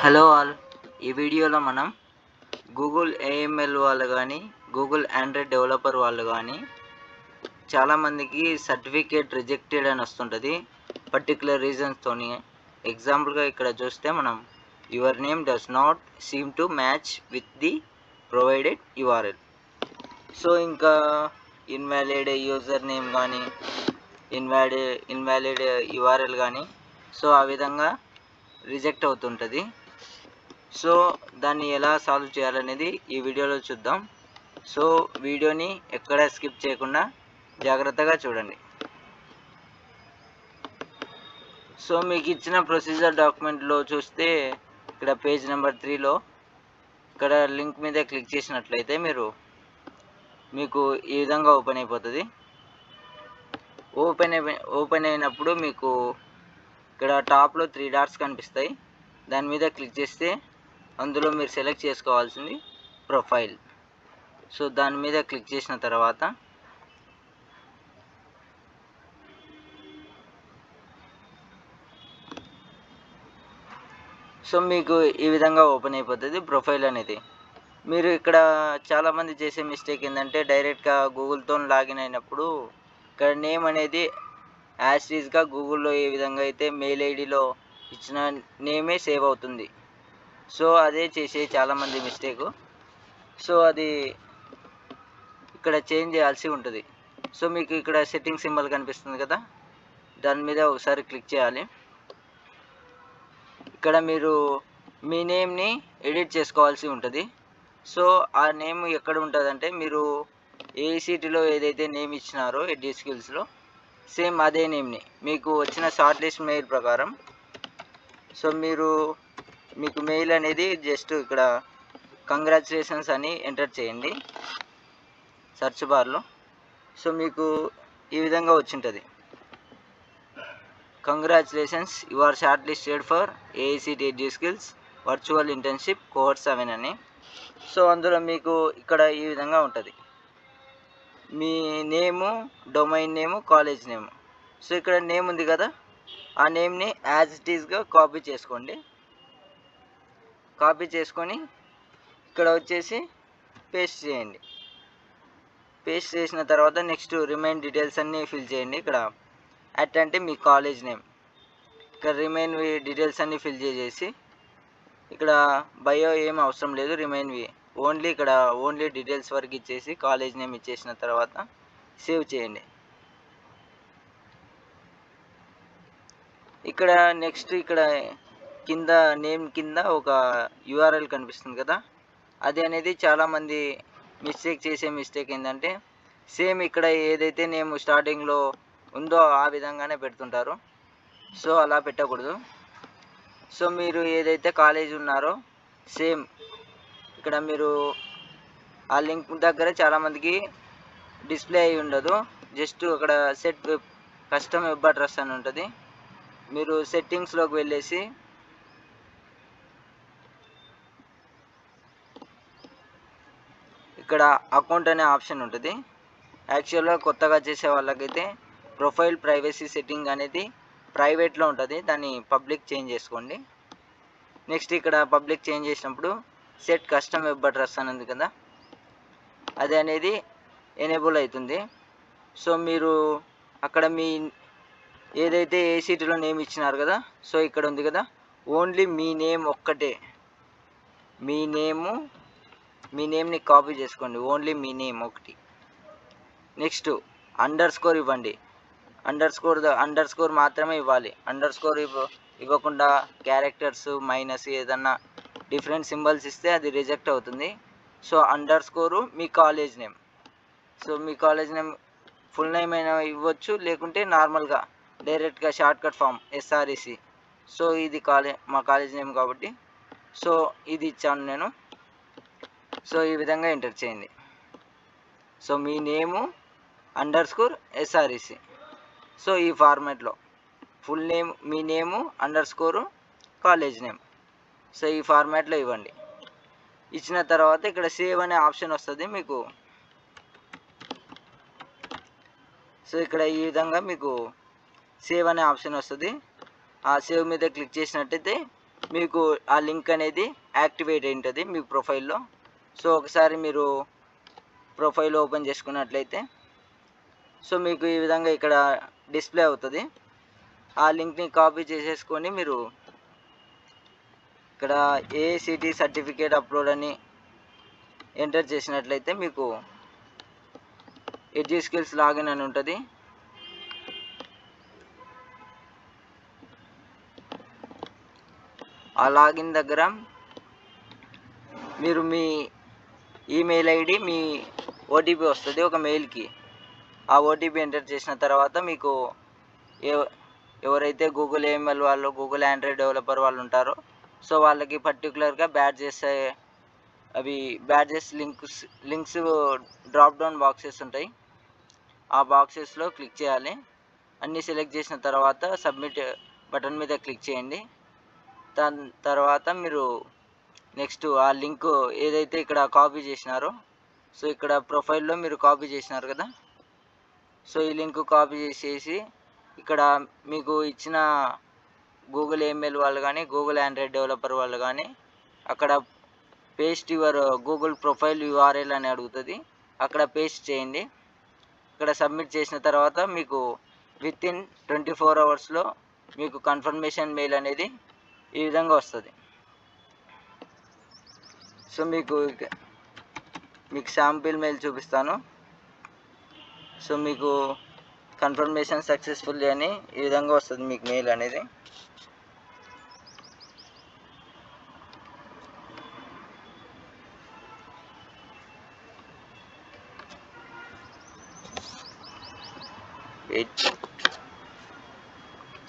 Hello all. ఈ వీడియోలో మనం గూగుల్ ఏఎంఎల్ వాళ్ళు కానీ గూగుల్ ఆండ్రాయిడ్ డెవలపర్ వాళ్ళు కానీ చాలామందికి సర్టిఫికేట్ రిజెక్టెడ్ అని వస్తుంటుంది పర్టికులర్ రీజన్స్తోని. ఎగ్జాంపుల్గా ఇక్కడ చూస్తే మనం your name does not seem to match with the provided URL. So ఇంకా ఇన్వాలిడ్ యూజర్ నేమ్ కానీ ఇన్వాలిడ్ యూఆర్ఎల్ కానీ సో ఆ విధంగా రిజెక్ట్ అవుతుంటుంది. సో దాన్ని ఎలా సాల్వ్ చేయాలనేది ఈ వీడియోలో చూద్దాం. సో వీడియోని ఎక్కడ స్కిప్ చేయకుండా జాగ్రత్తగా చూడండి. సో మీకు ఇచ్చిన ప్రొసీజర్ డాక్యుమెంట్లో చూస్తే ఇక్కడ పేజ్ నెంబర్ 3లో ఇక్కడ లింక్ మీద క్లిక్ చేసినట్లయితే మీకు ఈ విధంగా ఓపెన్ అయిపోతుంది. ఓపెన్ అయినప్పుడు మీకు ఇక్కడ టాప్లో 3 డాట్స్ కనిపిస్తాయి. దాని మీద క్లిక్ చేస్తే అందులో మీరు సెలెక్ట్ చేసుకోవాల్సింది ప్రొఫైల్. సో దాని మీద క్లిక్ చేసిన తర్వాత సో మీకు ఈ విధంగా ఓపెన్ అయిపోతుంది ప్రొఫైల్ అనేది. మీరు ఇక్కడ చాలామంది చేసే మిస్టేక్ ఏంటంటే డైరెక్ట్గా గూగుల్తో లాగిన్ అయినప్పుడు ఇక్కడ నేమ్ అనేది యాజ్ ఈజ్గా గూగుల్లో ఏ విధంగా అయితే మెయిల్ ఐడిలో ఇచ్చిన నేమే సేవ్ అవుతుంది. సో అదే చేసే చాలామంది మిస్టేకు. సో అది ఇక్కడ చేంజ్ చేయాల్సి ఉంటుంది. సో మీకు ఇక్కడ సెట్టింగ్ సింబల్ కనిపిస్తుంది కదా, దాని మీద ఒకసారి క్లిక్ చేయాలి. ఇక్కడ మీరు మీ నేమ్ని ఎడిట్ చేసుకోవాల్సి ఉంటుంది. సో ఆ నేమ్ ఎక్కడ ఉంటుందంటే మీరు ఏఐసిటీలో ఏదైతే నేమ్ ఇచ్చినారో ఎడ్యూ స్కిల్స్లో సేమ్ అదే నేమ్ని మీకు వచ్చిన షార్ట్ లిస్ట్ మెయిల్ ప్రకారం సో మీకు మెయిల్ అనేది జస్ట్ ఇక్కడ కంగ్రాచులేషన్స్ అని ఎంటర్ చేయండి సెర్చ్ బార్లో. సో మీకు ఈ విధంగా వచ్చింటుంది, congratulations you are short listed for AICTE EduSkills virtual internship cohort 7 అని. సో అందులో మీకు ఇక్కడ ఈ విధంగా ఉంటుంది మీ name, domain name, college name. So ఇక్కడ నేమ్ ఉంది కదా, ఆ నేమ్ని యాజ్ ఇట్ ఈస్గా కాపీ చేసుకోండి. కాపీ చేసుకొని ఇక్కడ వచ్చేసి పేస్ట్ చేయండి. పేస్ట్ చేసిన తర్వాత నెక్స్ట్ రిమైన్ డీటెయిల్స్ అన్నీ ఫిల్ చేయండి. ఇక్కడ అంటే మీ కాలేజ్ నేమ్, ఇక్కడ రిమైన్ డీటెయిల్స్ అన్నీ ఫిల్ చేసేసి ఇక్కడ బయో ఏం అవసరం లేదు, రిమైన్వి ఓన్లీ డీటెయిల్స్ వరకు ఇచ్చేసి కాలేజ్ నేమ్ ఇచ్చేసిన తర్వాత సేవ్ చేయండి. ఇక్కడ నెక్స్ట్ ఇక్కడ కింద నేమ్ కింద ఒక యూఆర్ఎల్ కనిపిస్తుంది కదా, అది అనేది చాలామంది చేసే మిస్టేక్ ఏంటంటే సేమ్ ఇక్కడ ఏదైతే నేమ్ స్టార్టింగ్లో ఉందో ఆ విధంగానే పెడుతుంటారు. సో అలా పెట్టకూడదు. సో మీరు ఏదైతే కాలేజ్ ఉన్నారో సేమ్ ఇక్కడ మీరు ఆ లింక్ దగ్గర చాలామందికి డిస్ప్లే అయి ఉండదు, జస్ట్ అక్కడ సెట్ కస్టమ్ వెబ్ అడ్రస్ అని ఉంటుంది. మీరు సెట్టింగ్స్లోకి వెళ్ళేసి ఇక్కడ అకౌంట్ అనే ఆప్షన్ ఉంటుంది. యాక్చువల్గా కొత్తగా చేసే వాళ్ళకైతే ప్రొఫైల్ ప్రైవసీ సెట్టింగ్ అనేది ప్రైవేట్లో ఉంటుంది, దాన్ని పబ్లిక్ చేంజ్ చేసుకోండి. నెక్స్ట్ ఇక్కడ పబ్లిక్ చేంజ్ చేసినప్పుడు సెట్ కస్టమ్ వెబ్ అడ్రస్ అని ఉంది కదా, అది అనేది ఎనేబుల్ అవుతుంది. సో మీరు అక్కడ మీ ఏదైతే ఏసీటీలో నేమ్ ఇచ్చినారు కదా, సో ఇక్కడ ఉంది కదా ఓన్లీ మీ నేమ్ ఒక్కటే, మీ నేమ్ని కాపీ చేసుకోండి, ఓన్లీ మీ నేమ్ ఒకటి. నెక్స్ట్ అండర్ స్కోర్ ఇవ్వండి, అండర్ స్కోర్ మాత్రమే ఇవ్వాలి. అండర్ స్కోర్ ఇవ్వకుండా క్యారెక్టర్స్ మైనస్ ఏదన్నా డిఫరెంట్ సింబల్స్ ఇస్తే అది రిజెక్ట్ అవుతుంది. సో అండర్ స్కోరు మీ కాలేజ్ నేమ్, సో మీ కాలేజ్ నేమ్ ఫుల్ నేమ్ అయినా ఇవ్వచ్చు, లేకుంటే నార్మల్గా డైరెక్ట్గా షార్ట్కట్ ఫామ్ ఎస్ఆర్ఈసి. సో ఇది మా కాలేజ్ నేమ్ కాబట్టి సో ఇది ఇచ్చాను నేను. సో ఈ విధంగా ఎంటర్ చేయండి. సో మీ name underscore SREC, so ఈ ఫార్మాట్లో ఫుల్ నేమ్ మీ name underscore college name, so ఈ ఫార్మాట్లో ఇవ్వండి. ఇచ్చిన తర్వాత ఇక్కడ సేవ్ అనే ఆప్షన్ వస్తుంది మీకు. సో ఇక్కడ ఈ విధంగా మీకు సేవ్ అనే ఆప్షన్ వస్తుంది. ఆ సేవ్ మీద క్లిక్ చేసినట్టయితే మీకు ఆ లింక్ అనేది యాక్టివేట్ అయి ఉంటుంది మీ ప్రొఫైల్లో. సో ఒకసారి మీరు ప్రొఫైల్ ఓపెన్ చేసుకున్నట్లయితే సో మీకు ఈ విధంగా ఇక్కడ డిస్ప్లే అవుతుంది. ఆ లింక్ని కాపీ చేసేసుకొని మీరు ఇక్కడ ఏఐసిటి సర్టిఫికేట్ అప్లోడ్ అని ఎంటర్ చేసినట్లయితే మీకు ఎడ్యుస్కిల్స్ లాగిన్ అని ఉంటుంది. ఆ లాగిన్ దగ్గర మీరు మీ ఈమెయిల్ ఐడి, మీ ఓటీపీ వస్తుంది ఒక మెయిల్కి. ఆ ఓటీపీ ఎంటర్ చేసిన తర్వాత మీకు ఎవరైతే గూగుల్ ఏఎంఎల్ వాళ్ళు, గూగుల్ ఆండ్రాయిడ్ డెవలపర్ వాళ్ళు ఉంటారో సో వాళ్ళకి పర్టికులర్గా badges links drop down boxes ఉంటాయి. ఆ బాక్సెస్లో క్లిక్ చేయాలి. అన్నీ సెలెక్ట్ చేసిన తర్వాత సబ్మిట్ బటన్ మీద క్లిక్ చేయండి. దాని తర్వాత మీరు నెక్స్ట్ ఆ లింక్ ఏదైతే ఇక్కడ కాపీ చేసినారో సో ఇక్కడ ప్రొఫైల్లో మీరు కాపీ చేసినారు కదా, సో ఈ లింక్ కాపీ చేసేసి ఇక్కడ మీకు ఇచ్చిన గూగుల్ ఏఎంఎల్ వాళ్ళు కానీ, గూగుల్ ఆండ్రాయిడ్ డెవలపర్ వాళ్ళు కానీ అక్కడ paste your Google profile URL అని అడుగుతుంది. అక్కడ పేస్ట్ చేయండి. ఇక్కడ సబ్మిట్ చేసిన తర్వాత మీకు వితిన్ 24 అవర్స్లో మీకు కన్ఫర్మేషన్ మెయిల్ అనేది ఈ విధంగా వస్తుంది. సో మీకు శాంపిల్ మెయిల్ చూపిస్తాను. సో మీకు కన్ఫర్మేషన్ సక్సెస్ఫుల్ అని ఈ విధంగా వస్తుంది మీకు మెయిల్ అనేది.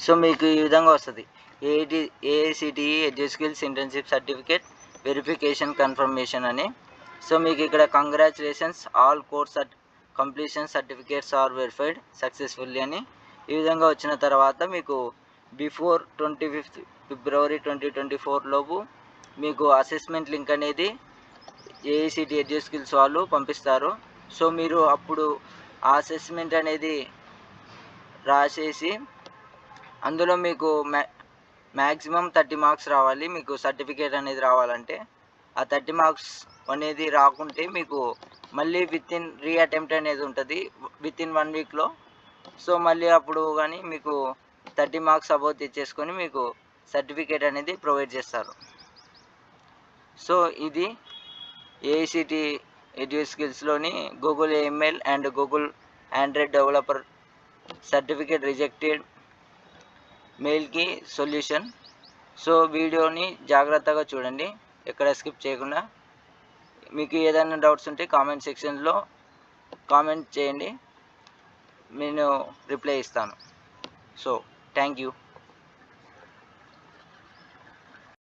సో మీకు ఈ విధంగా వస్తుంది AICTE EduSkills internship certificate verification confirmation అని. సో మీకు ఇక్కడ congratulations all course completion certificates are verified successfully అని ఈ విధంగా వచ్చిన తర్వాత మీకు బిఫోర్ 25 ఫిబ్రవరి 2024 లోపు మీకు అసెస్మెంట్ లింక్ అనేది ఏఐసిటి ఎడ్యుస్కిల్స్ వాళ్ళు పంపిస్తారు. సో మీరు అప్పుడు ఆ అసెస్మెంట్ అనేది రాసేసి అందులో మీకు మ్యాక్సిమం 30 మార్క్స్ రావాలి. మీకు సర్టిఫికేట్ అనేది రావాలంటే ఆ 30 మార్క్స్ అనేది రాకుంటే మీకు మళ్ళీ వితిన్ రీఅటెంప్ట్ అనేది ఉంటుంది వితిన్ 1 వీక్లో. సో మళ్ళీ అప్పుడు కానీ మీకు 30 మార్క్స్ అబౌవ్ తెచ్చేసుకొని మీకు సర్టిఫికేట్ అనేది ప్రొవైడ్ చేస్తారు. సో ఇది ఏఐసిటి ఎడ్యుస్కిల్స్లోని Google AML and Google Android developer certificate rejected మెయిల్కి సొల్యూషన్. సో వీడియోని జాగ్రత్తగా చూడండి, ఎక్కడ స్కిప్ చేయకుండా. మీకు ఏదైనా డౌట్స్ ఉంటే కామెంట్ సెక్షన్లో కామెంట్ చేయండి, నేను రిప్లై ఇస్తాను. So thank you.